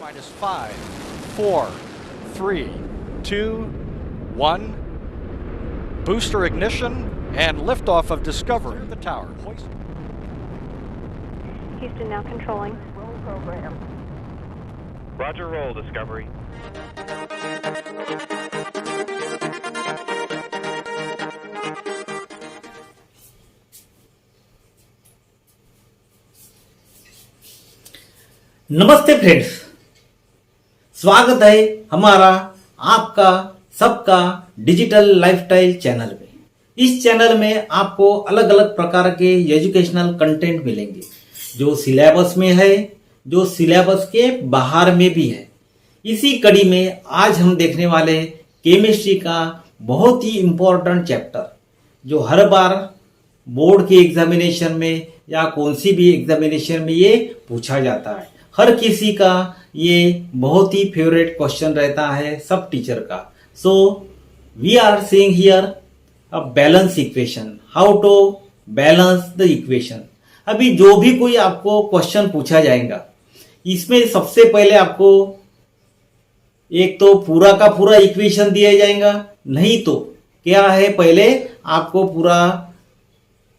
Minus 5, 4, 3, 2, 1. Booster ignition and liftoff of Discovery. The tower. Houston now controlling. Roll program. Roger, roll, Discovery. नमस्ते friends, स्वागत है हमारा आपका सबका डिजिटल लाइफस्टाइल चैनल में। इस चैनल में आपको अलग अलग प्रकार के एजुकेशनल कंटेंट मिलेंगे जो सिलेबस में है, जो सिलेबस के बाहर में भी है। इसी कड़ी में आज हम देखने वाले केमिस्ट्री का बहुत ही इम्पोर्टेंट चैप्टर जो हर बार बोर्ड के एग्जामिनेशन में या कौन सी भी एग्जामिनेशन में ये पूछा जाता है। हर किसी का ये बहुत ही फेवरेट क्वेश्चन रहता है सब टीचर का। So we are seeing here a balance equation, how to balance the equation. अभी जो भी कोई आपको क्वेश्चन पूछा जाएगा इसमें सबसे पहले आपको एक तो पूरा का पूरा इक्वेशन दिया जाएगा, नहीं तो क्या है पहले आपको पूरा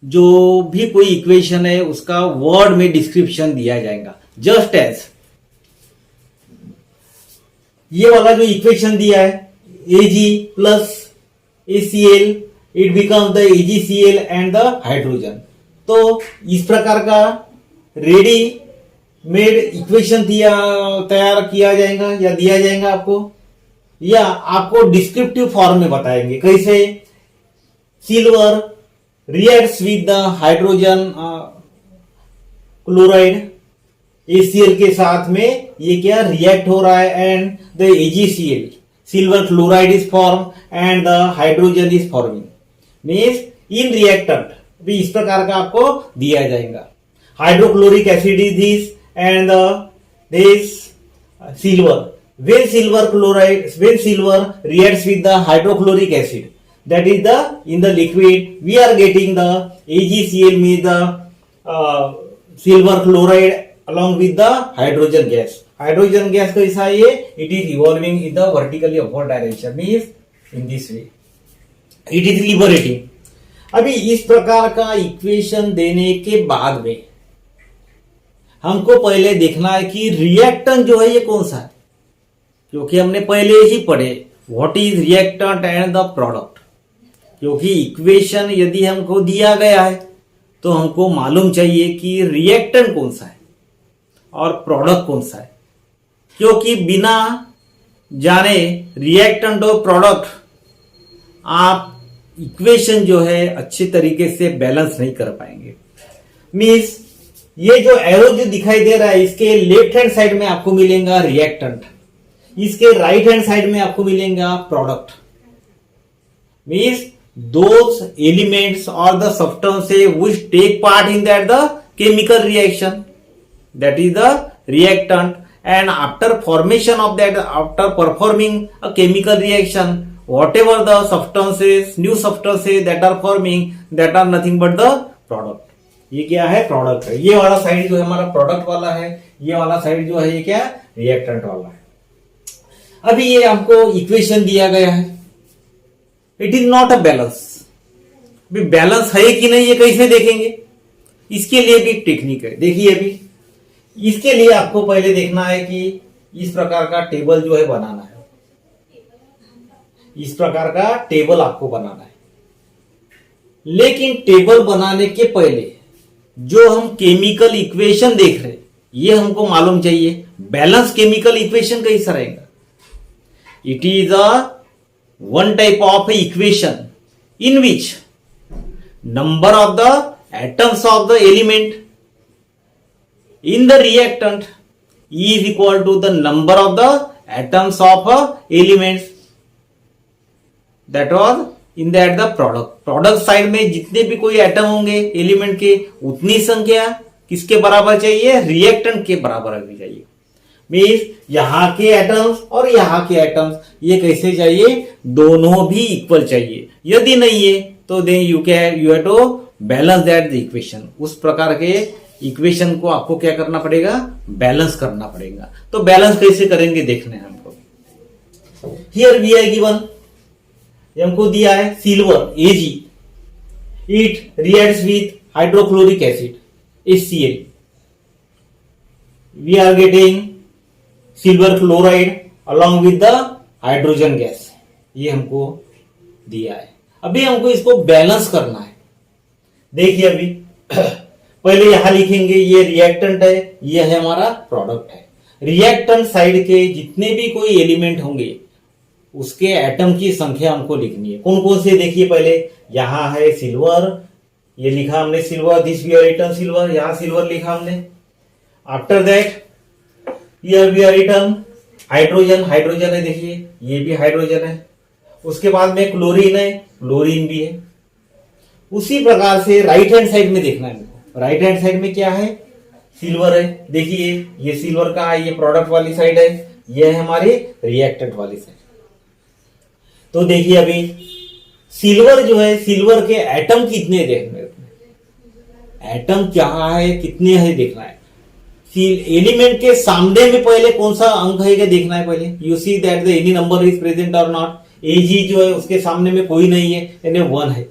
जो भी कोई इक्वेशन है उसका वर्ड में डिस्क्रिप्शन दिया जाएगा। जस्ट एज ये वाला जो इक्वेशन दिया है Ag plus ACl it becomes the AgCl and the hydrogen. तो इस प्रकार का रेडी मेड इक्वेशन तैयार किया जाएगा या दिया जाएगा आपको, या आपको डिस्क्रिप्टिव फॉर्म में बताएंगे कैसे silver reacts with the hydrogen chloride ACl के साथ में ये क्या रिएक्ट हो रहा है and the AgCl silver chloride is form and the hydrogen is forming means in reactant भी इस प्रकार का आपको दिया जाएगा। Hydrochloric acid is this and this silver when silver reacts with the hydrochloric acid, that is the in the liquid we are getting the AgCl means the silver chloride along with the hydrogen gas. Hydrogen gas कैसा है ये? It is evolving in the vertically upward direction, means in this way. It is liberating. अभी इस प्रकार का equation देने के बाद में हमको पहले देखना है कि रिएक्टेंट जो है ये कौन सा है, क्योंकि हमने पहले ही पढ़े what is reactant and the product. क्योंकि इक्वेशन यदि हमको दिया गया है तो हमको मालूम चाहिए कि रिएक्टेंट कौन सा है और प्रोडक्ट कौन सा है, क्योंकि बिना जाने रिएक्टेंट और प्रोडक्ट आप इक्वेशन जो है अच्छे तरीके से बैलेंस नहीं कर पाएंगे। मीन्स ये जो एरो जो दिखाई दे रहा है इसके लेफ्ट हैंड साइड में आपको मिलेगा रिएक्टेंट, इसके राइट हैंड साइड में आपको मिलेगा प्रोडक्ट। मीन्स दोज एलिमेंट्स और the substances which take part in that the chemical reaction, that is the reactant, and after formation of that, after performing a chemical reaction, whatever the substances, new substances that are forming, that are nothing but the product. ये क्या है? Product है। ये वाला side जो है हमारा product वाला है, ये वाला साइड जो है ये क्या? रिएक्टेंट वाला है। अभी ये हमको इक्वेशन दिया गया है, it is not a balance. अभी बैलेंस है कि नहीं ये कैसे देखेंगे? इसके लिए भी टेक्निक है। देखिए अभी इसके लिए आपको पहले देखना है कि इस प्रकार का टेबल जो है बनाना है, इस प्रकार का टेबल आपको बनाना है। लेकिन टेबल बनाने के पहले जो हम केमिकल इक्वेशन देख रहे हैं ये हमको मालूम चाहिए बैलेंस केमिकल इक्वेशन कैसा रहेगा। It is a one type of equation in which number of the atoms of the element in the reactant is equal to the number of the atoms of elements that was in that the product side में जितने भी कोई atom होंगे element के उतनी संख्या किसके बराबर चाहिए? रिएक्टेंट के बराबर होनी चाहिए। मीन्स यहाँ के एटम्स और यहाँ के एटम्स ये कैसे चाहिए? दोनों भी इक्वल चाहिए। यदि नहीं है तो then you have to balance that the equation. उस प्रकार के इक्वेशन को आपको क्या करना पड़ेगा, बैलेंस करना पड़ेगा। तो बैलेंस कैसे करेंगे देखना है हमको। हियर वी आर गिवन, हमको दिया है silver Ag, it reacts with hydrochloric acid HCl, we are getting silver chloride along with the hydrogen gas, ये हमको दिया है। अभी हमको इसको बैलेंस करना है। देखिए अभी पहले यहां लिखेंगे ये रिएक्टेंट है, ये है हमारा प्रोडक्ट है। रिएक्टेंट साइड के जितने भी कोई एलिमेंट होंगे उसके एटम की संख्या हमको लिखनी है। कौन कौन से देखिए, पहले यहां है सिल्वर, ये लिखा हमने silver, this we are written silver, यहां सिल्वर लिखा हमने। After that here we are written hydrogen, hydrogen है देखिए, ये भी हाइड्रोजन है। उसके बाद में क्लोरीन है, क्लोरीन भी है। उसी प्रकार से राइट हैंड साइड में देखना है हमको। राइट हैंड साइड में क्या है, सिल्वर है, देखिए ये सिल्वर का है, ये प्रोडक्ट वाली साइड है, ये है हमारी रिएक्टेंट वाली साइड। तो देखिए अभी सिल्वर जो है, सिल्वर के एटम कितने देखने, एटम क्या है, कितने है देखना है। एलिमेंट के सामने में पहले कौन सा अंक है क्या देखना है पहले। You see that the any number is present और नॉट। Ag जो है उसके सामने में कोई नहीं है, यानी 1 है।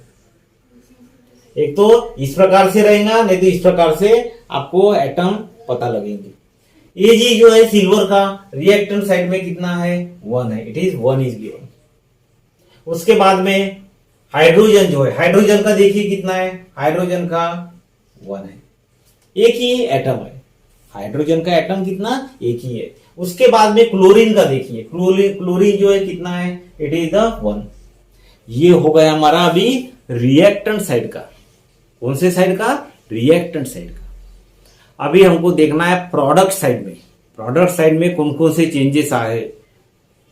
एक तो इस प्रकार से रहेगा, नहीं तो इस प्रकार से आपको एटम पता लगेंगे। Ag जो है सिल्वर का रिएक्टेंट साइड में कितना है, 1 है, इट इज 1 इज गिवन। उसके बाद में हाइड्रोजन जो है, हाइड्रोजन का देखिए कितना है, हाइड्रोजन का 1 है, एक ही एटम है। हाइड्रोजन का एटम कितना, एक ही है। उसके बाद में क्लोरीन का देखिए, क्लोरीन जो है कितना है, इट इज द 1। ये हो गया हमारा अभी रिएक्टेंट साइड का। कौन से साइड का, रिएक्टेंट साइड का। अभी हमको देखना है प्रोडक्ट साइड में। प्रोडक्ट साइड में कौन कौन से चेंजेस आए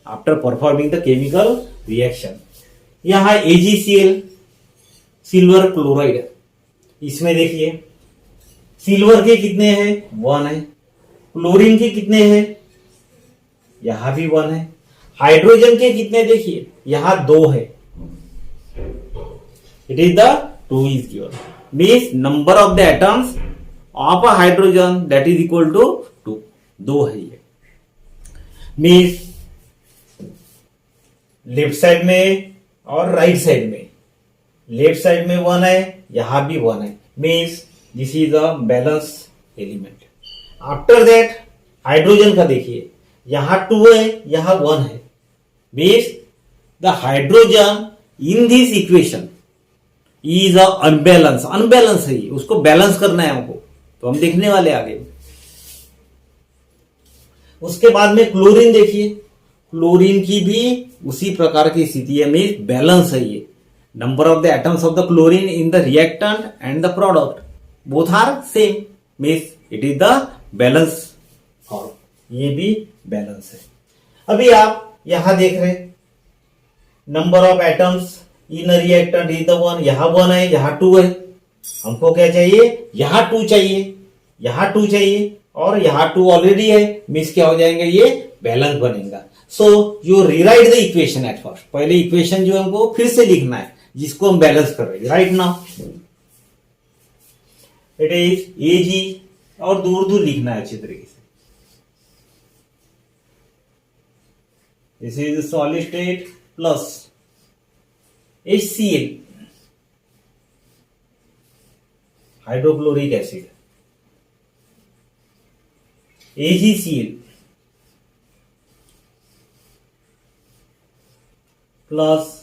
after performing the chemical reaction. यहां AgCl सिल्वर क्लोराइड, इसमें देखिए सिल्वर के कितने हैं, 1 है। क्लोरीन के कितने हैं, यहां भी 1 है। हाइड्रोजन के कितने देखिए, यहां 2 है, it is the 2 is given. Means number of the atoms of a hydrogen that is equal to 2, 2 है ये। मीन्स लेफ्ट साइड में और राइट साइड में, लेफ्ट साइड में 1 है, यहां भी 1 है। Means this is a balance element. After that hydrogen का देखिए, यहां 2 है, यहां 1 है। Means the hydrogen in this equation is a unbalance, unbalance है, उसको बैलेंस करना है हमको, तो हम देखने वाले आगे। उसके बाद में क्लोरीन देखिए, क्लोरीन की भी उसी प्रकार की स्थिति है, मीन्स बैलेंस है ये। Number of the atoms of the chlorine in the reactant and the product both are same, means it is the balance form, ये भी बैलेंस है। अभी आप यहां देख रहे number of atoms in reactant is the 1, यहां 1 है, यहां 2 है। हमको क्या चाहिए, यहां 2 चाहिए, यहां 2 चाहिए, और यहां 2 ऑलरेडी है, मीन्स क्या हो जाएंगे, ये बैलेंस बनेगा। So you rewrite the equation at first. पहले इक्वेशन जो हमको फिर से लिखना है जिसको हम बैलेंस कर रहे हैं। Right now it is Ag, और दूर दूर लिखना है अच्छी तरीके से। This is solid state plus HCl hydrochloric acid, AgCl plus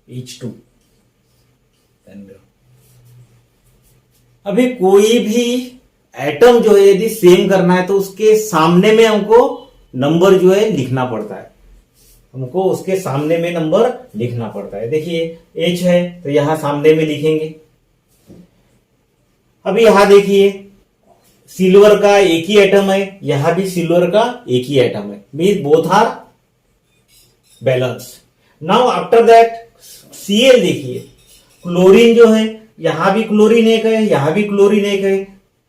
H2। अभी कोई भी एटम जो है यदि सेम करना है तो उसके सामने में हमको नंबर जो है लिखना पड़ता है, हमको उसके सामने में नंबर लिखना पड़ता है। देखिए H है तो यहां सामने में लिखेंगे। अभी यहां देखिए सिल्वर का एक ही एटम है, यहां भी सिल्वर का एक ही एटम है, means both are balance. Now after that Cl देखिए, क्लोरीन जो है यहां भी क्लोरीन एक है, यहां भी क्लोरीन एक है,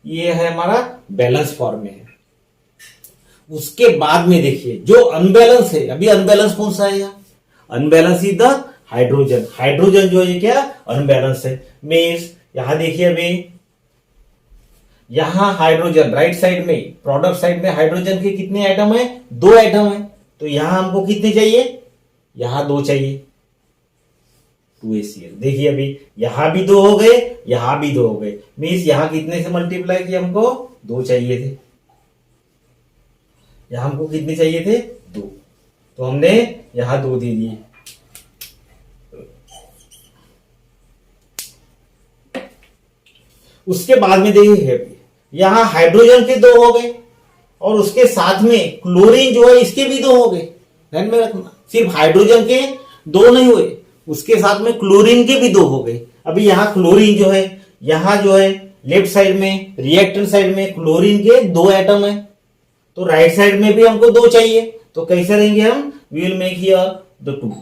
ये है हमारा बैलेंस फॉर्म में है। उसके बाद में देखिए जो अनबैलेंस है, अभी अनबैलेंस कौन सा है, unbalance is the hydrogen. Hydrogen जो है क्या अनबैलेंस है, मीन्स यहां देखिए अभी यहां हाइड्रोजन राइट साइड में, प्रोडक्ट साइड में हाइड्रोजन के कितने एटम है? 2 एटम है। तो यहां हमको कितने चाहिए? यहां 2 चाहिए, 2HCl। देखिए अभी यहां भी 2 हो गए, यहां भी 2 हो गए, मीन्स यहां कितने से मल्टीप्लाई किया? हमको 2 चाहिए थे। यहां हमको कितने चाहिए थे? 2। तो हमने यहां 2 दे दिए। उसके बाद में देखिए यहां हाइड्रोजन के 2 हो गए और उसके साथ में क्लोरीन जो है इसके भी 2 हो गए। ध्यान में रखना, सिर्फ हाइड्रोजन के 2 नहीं हुए, उसके साथ में क्लोरीन के भी 2 हो गए। अभी यहां क्लोरीन जो है, यहां जो है लेफ्ट साइड में, रिएक्टेंट साइड में क्लोरीन के 2 एटम है, तो राइट साइड में भी हमको 2 चाहिए। तो कैसे रहेंगे हम? We will make here the 2।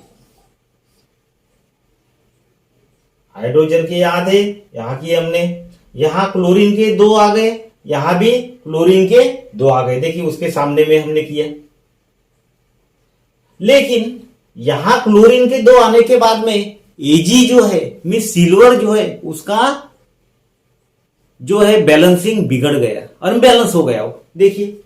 Hydrogen के यहां थे, यहां किए हमने, यहां क्लोरीन के 2 आ गए, यहां भी क्लोरीन के 2 आ गए। देखिए उसके सामने में हमने किया। लेकिन यहां क्लोरीन के 2 आने के बाद में Ag जो है, मींस सिल्वर जो है, उसका जो है बैलेंसिंग बिगड़ गया, अनबैलेंस हो गया वो। देखिए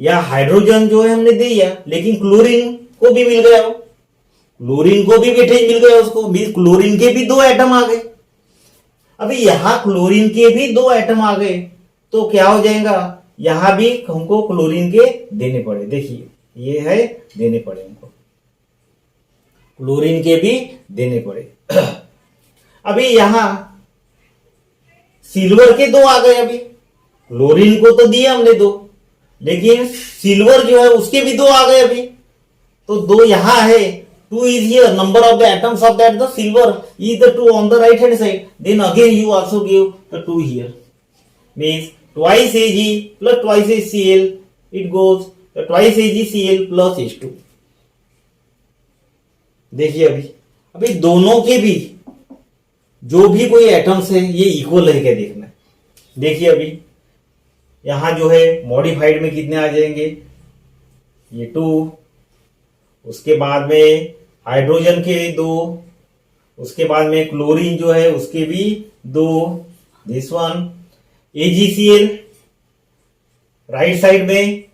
या हाइड्रोजन जो है हमने दिया, लेकिन क्लोरीन को भी मिल गया, वो क्लोरीन को भी वेटेज मिल गया उसको, मींस क्लोरीन के भी 2 एटम आ गए। अभी यहां क्लोरीन के भी 2 एटम आ गए, तो क्या हो जाएगा? यहां भी हमको क्लोरीन के देने पड़े। देखिए ये है, देने पड़े हमको, क्लोरीन के भी देने पड़े। अभी यहां सिल्वर के 2 आ गए। अभी क्लोरीन को तो दिया हमने 2, लेकिन सिल्वर जो है उसके भी 2 आ गए। अभी तो 2 यहां है, 2 is here, number of the atoms of that the silver is the 2 on the right hand side, then again you also give the 2 here, means twice Ag plus twice HCl, it goes the twice AgCl plus H2। देखिए अभी दोनों के भी जो भी कोई atoms है ये इक्वल है क्या देखना है। देखिए अभी यहां जो है मॉडिफाइड में कितने आ जाएंगे? ये 2, उसके बाद में हाइड्रोजन के 2, उसके बाद में क्लोरीन जो है उसके भी 2, this one AgCl right side में,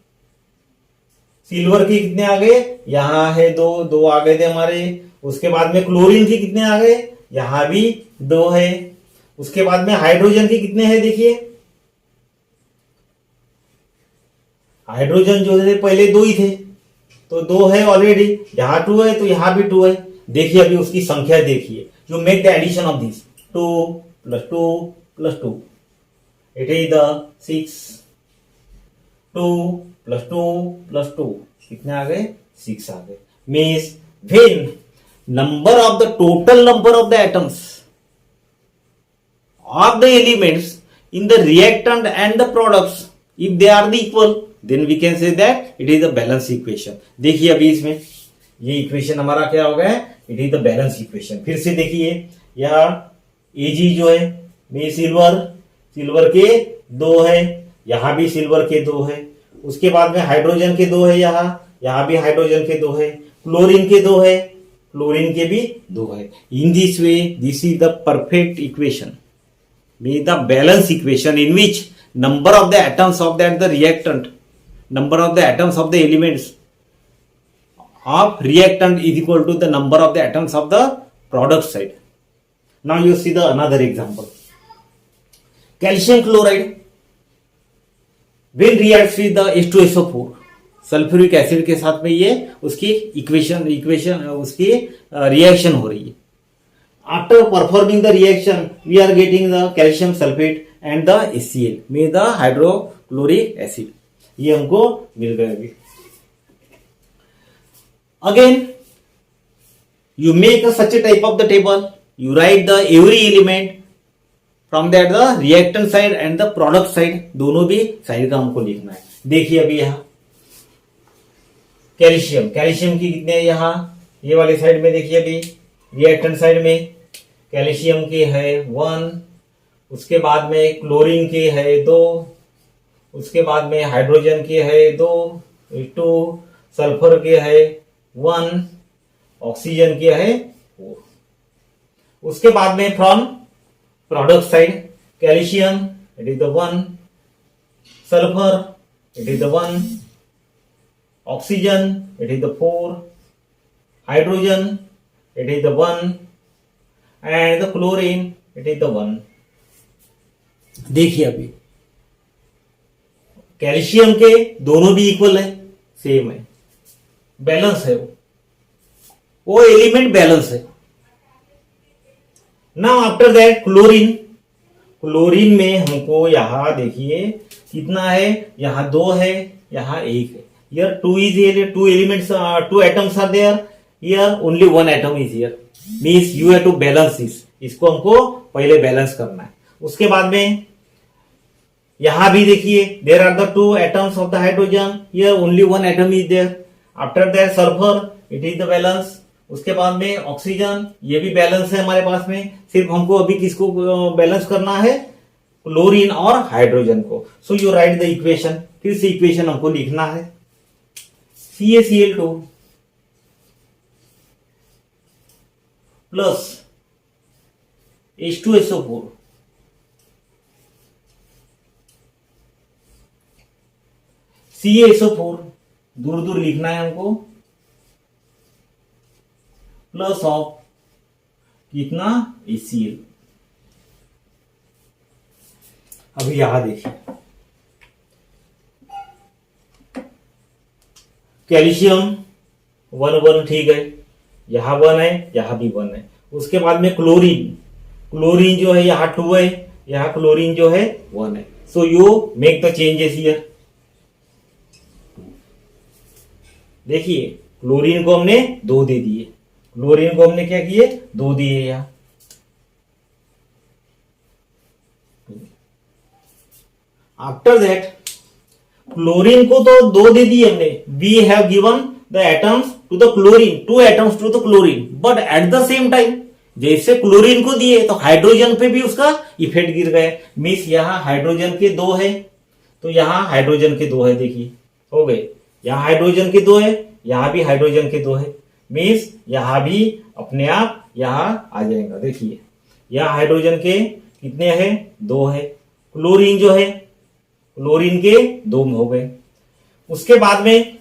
सिल्वर के कितने आ गए? यहां है 2 आ गए थे हमारे। उसके बाद में क्लोरीन के कितने आ गए? यहां भी 2 है। उसके बाद में हाइड्रोजन के कितने हैं? देखिए हाइड्रोजन जो है पहले 2 ही थे, तो 2 है ऑलरेडी, यहां 2 है तो यहां भी 2 है। देखिए अभी उसकी संख्या देखिए, जो make the addition of this 2 + 2 + 2, it is the 6, 2 + 2 + 2 कितने आ गए? 6 आ गए। Means when number of the total number of the atoms of the elements in the reactant and the products, if they are the equal, then we can say that it is a balance equation। देखिए अभी इसमें ये equation हमारा क्या हो गया? It is the balance equation. फिर से देखिए यह Ag जो है में सिल्वर के 2 है, यहां भी सिल्वर के 2 है। उसके बाद में हाइड्रोजन के 2 है, यहां भी हाइड्रोजन के 2 है, क्लोरीन के 2 है, क्लोरीन के भी 2 है। In this way this is the perfect equation, means the balance equation in which number of the atoms of that the reactant, number of the atoms of the elements of reactant is equal to the number of the atoms of the product side. Now you see the another example, calcium chloride when reacts with the H2SO4, sulphuric acid के साथ में ये उसकी equation उसकी reaction हो रही है। After performing the reaction, we are getting the calcium sulfate and the HCl, में the hydrochloric acid, ये हमको मिल गया अभी। Again, you make such a type of the table, you write the every element from that the reactant side and the product side, दोनों भी side का हमको लिखना है। देखिए अभी यहाँ कैल्शियम की कितने यहाँ ये वाले साइड में, देखिए अभी रिएक्टेंट साइड में कैल्शियम के है 1, उसके बाद में क्लोरीन के है 2, उसके बाद में हाइड्रोजन के है 2, सल्फर के है 1, ऑक्सीजन के है 4। उसके बाद में from product side calcium it is the 1. Sulfur, it is the 1. Oxygen, it is the 4. Hydrogen, it is the 1. And the chlorine, it is the 1. देखिए अभी कैल्शियम के दोनों भी इक्वल है, सेम है, बैलेंस है, वो एलिमेंट बैलेंस है. Now after that chlorine. Chlorine में हमको यहां देखिए कितना है, यहां 2 है, यहां 1 है. Here 2 is here, 2 elements, 2 atoms are there. Here only 1 atom is here. Means you have to balance this. इसको हमको पहले बैलेंस करना है. उसके बाद में यहां भी देखिए there are the 2 atoms of the hydrogen. Here only 1 atom is there. After that sulphur, it is the balance. उसके बाद में ऑक्सीजन, ये भी बैलेंस है हमारे पास में. सिर्फ हमको अभी किसको बैलेंस करना है, क्लोरीन और हाइड्रोजन को. So you right the equation. फिर से इक्वेशन हमको लिखना है. CaCl2 प्लस H2SO4 CaSO4 दूर दूर लिखना है हमको, प्लस ऑफ कितना, HCl. अभी यहां देखिए कैल्शियम 1 ठीक है, यहां 1 है, यहां भी 1 है. उसके बाद में क्लोरीन. क्लोरीन जो है यहां 2 है, यहां क्लोरीन जो है 1 है. So you make the changes here. देखिए क्लोरीन को हमने 2 दे दिए, क्लोरीन को हमने क्या किए, 2 दिए यहां. आफ्टर दैट क्लोरीन को तो 2 दे दिए हमने. We have given the atoms to the chlorine, 2 atoms to the chlorine. But at the same time जैसे क्लोरीन को दिए तो हाइड्रोजन पे भी उसका इफेक्ट गिर गए. मीन्स यहां हाइड्रोजन के 2 है, तो यहां हाइड्रोजन के 2 है. देखिए हो गए, यहां हाइड्रोजन के 2 है, यहां भी हाइड्रोजन के 2 है. मीन्स यहां भी अपने आप यहां आ जाएगा. देखिए यहां हाइड्रोजन के कितने हैं, 2 है. क्लोरीन जो है, क्लोरीन के 2 हो गए. उसके बाद में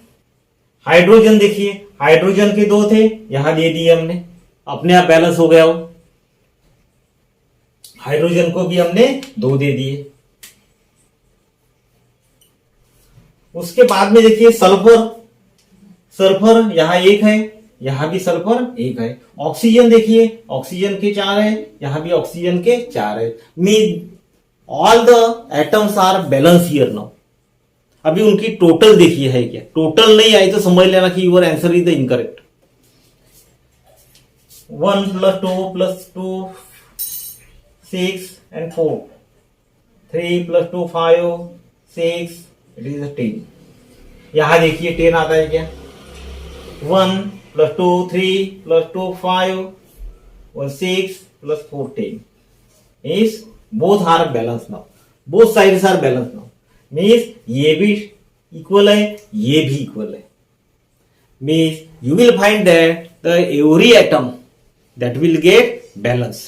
हाइड्रोजन देखिए, हाइड्रोजन के 2 थे, यहां दे दिए हमने, अपने आप बैलेंस हो गया. वो हाइड्रोजन को भी हमने 2 दे दिए. उसके बाद में देखिए सल्फर. सल्फर यहां 1 है, यहां भी सल्फर 1 है. ऑक्सीजन देखिए, ऑक्सीजन के 4 है, यहां भी ऑक्सीजन के 4 है. Mean all the atoms are balance here now. अभी उनकी टोटल देखिए है क्या. टोटल नहीं आई तो समझ लेना कि your answer is the incorrect. 1 + 2 + 2 6 and 4. 3 + 2 5 6, it is 10. यहां देखिए 10 आता है क्या. 1 + 2 3 + 2 5 और 6 + 4 10. Means both are balance now, both sides are balance now. Means ये भी इक्वल है, ये भी इक्वल है. Means you will find that the every atom that will get balance.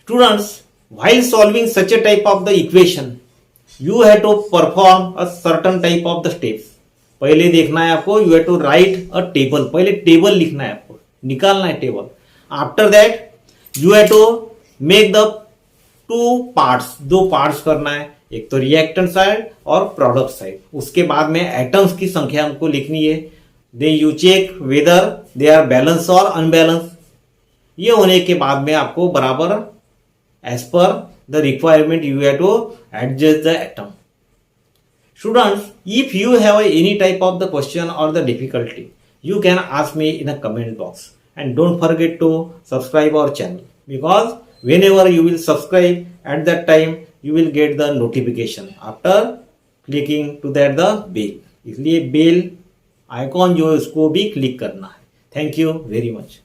Students, while solving such a type of the equation, you have to perform a certain type of the steps. पहले देखना है आपको, you have to write a table. पहले table लिखना है आपको, निकालना है table. After that, you have to make the 2 parts. 2 parts करना है, एक तो रिएक्टेंट साइड और प्रोडक्ट साइड. उसके बाद में एटम्स की संख्या हमको लिखनी है. Then you check whether they are balanced or unbalanced. ये होने के बाद में आपको बराबर as per the requirement you have to adjust the atom. Students, if you have any type of the question और the difficulty, you can ask me in a comment box. And don't forget to subscribe our channel, because whenever you will subscribe, at that time you will get the notification after clicking to that the bell. इसलिए bell icon जो है उसको भी click करना है. Thank you very much.